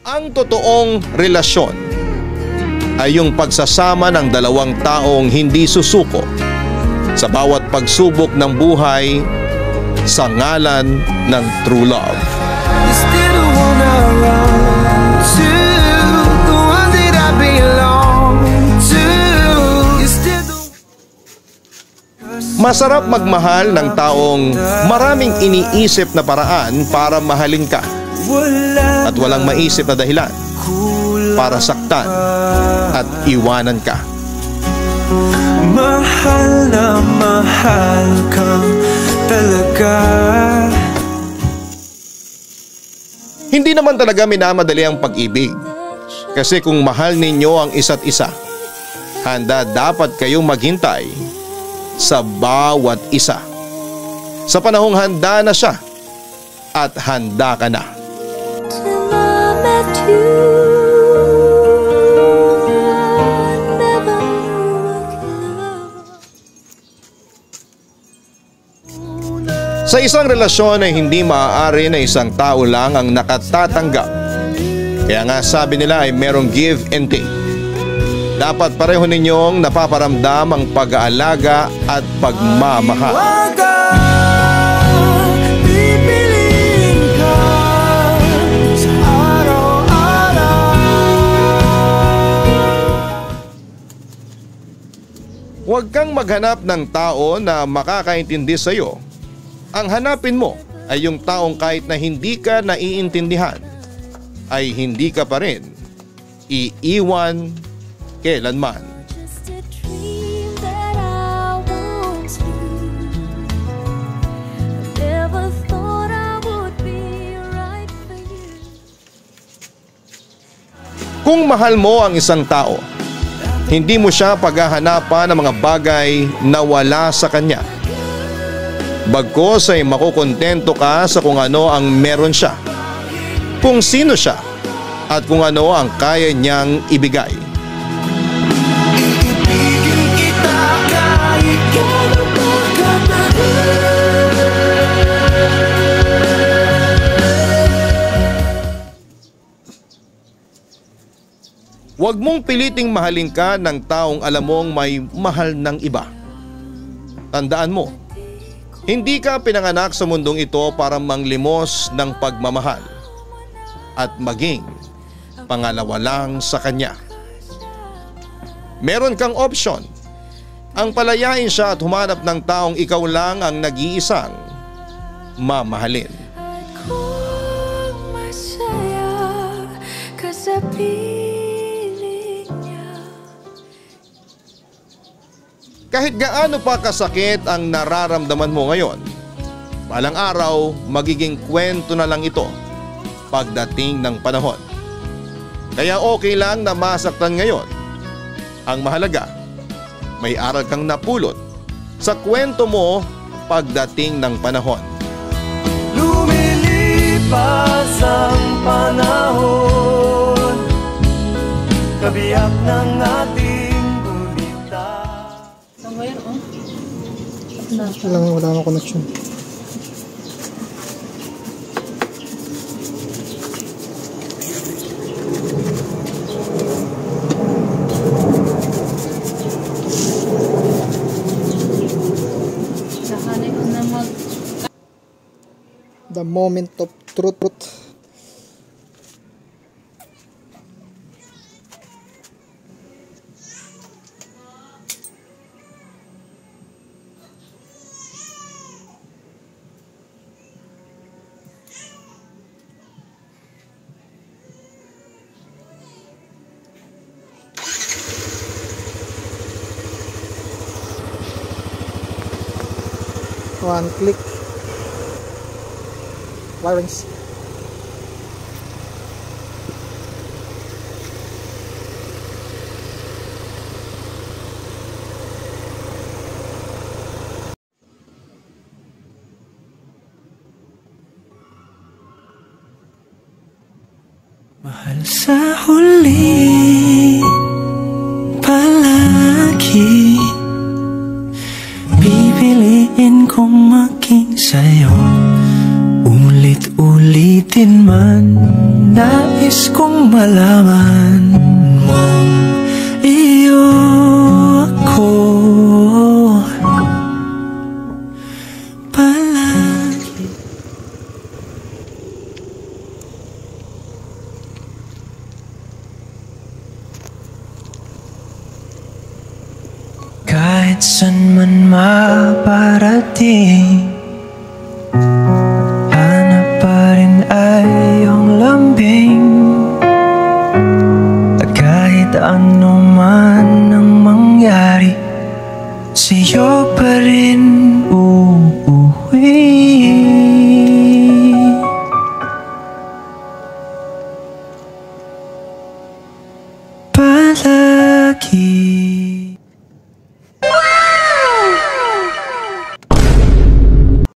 Ang totoong relasyon ay yung pagsasama ng dalawang taong hindi susuko sa bawat pagsubok ng buhay sa ngalan ng true love. Masarap magmahal ng taong maraming iniisip na paraan para mahalin ka at walang maisip na dahilan para saktan at iwanan ka. Mahal na mahal ka talaga. Hindi naman talaga minamadali ang pag-ibig. Kasi kung mahal ninyo ang isa't isa, handa dapat kayong maghintay sa bawat isa. Sa panahong handa na siya at handa ka na. Till I met you, I never knew what love. Sa isang relasyon ay hindi maaari na isang tao lang ang nakatatanggap. Kaya nga sabi nila ay merong give and take. Dapat pareho ninyong napaparamdam ang pag-aalaga at pagmamahal. Huwag kang maghanap ng tao na makakaintindi sa iyo. Ang hanapin mo ay yung taong kahit na hindi ka naiintindihan, ay hindi ka pa rin iiwan kailanman. Just a dream that I once knew. I never thought I would be right for you. Kung mahal mo ang isang tao, hindi mo siya paghahanapan ng mga bagay na wala sa kanya. Bagkus ay makukontento ka sa kung ano ang meron siya, kung sino siya, at kung ano ang kaya niyang ibigay. Huwag mong piliting mahalin ka ng taong alam mong may mahal ng iba. Tandaan mo, hindi ka pinanganak sa mundong ito para manglimos ng pagmamahal at maging pangalawa lang sa kanya. Meron kang opsyon, ang palayain siya at humanap ng taong ikaw lang ang nag-iisang mamahalin. I call myself kasapiling niya. Kahit gaano pa kasakit ang nararamdaman mo ngayon, balang araw magiging kwento na lang ito pagdating ng panahon. Kaya okay lang na masaktan ngayon. Ang mahalaga, may aral kang napulot sa kwento mo pagdating ng panahon. Lumilipas ang panahon, kabiyak ng ating gulita. Wala akong connection. The moment of truth. One click. Wirings. Mahal sa huli palagi, pipili Nais kong malaman mong iyo ako palagi. Kahit san man maparating, hanap pa rin ay iyong lambing. At kahit ano man ang mangyari, sa'yo pa rin uuwi. Palagi.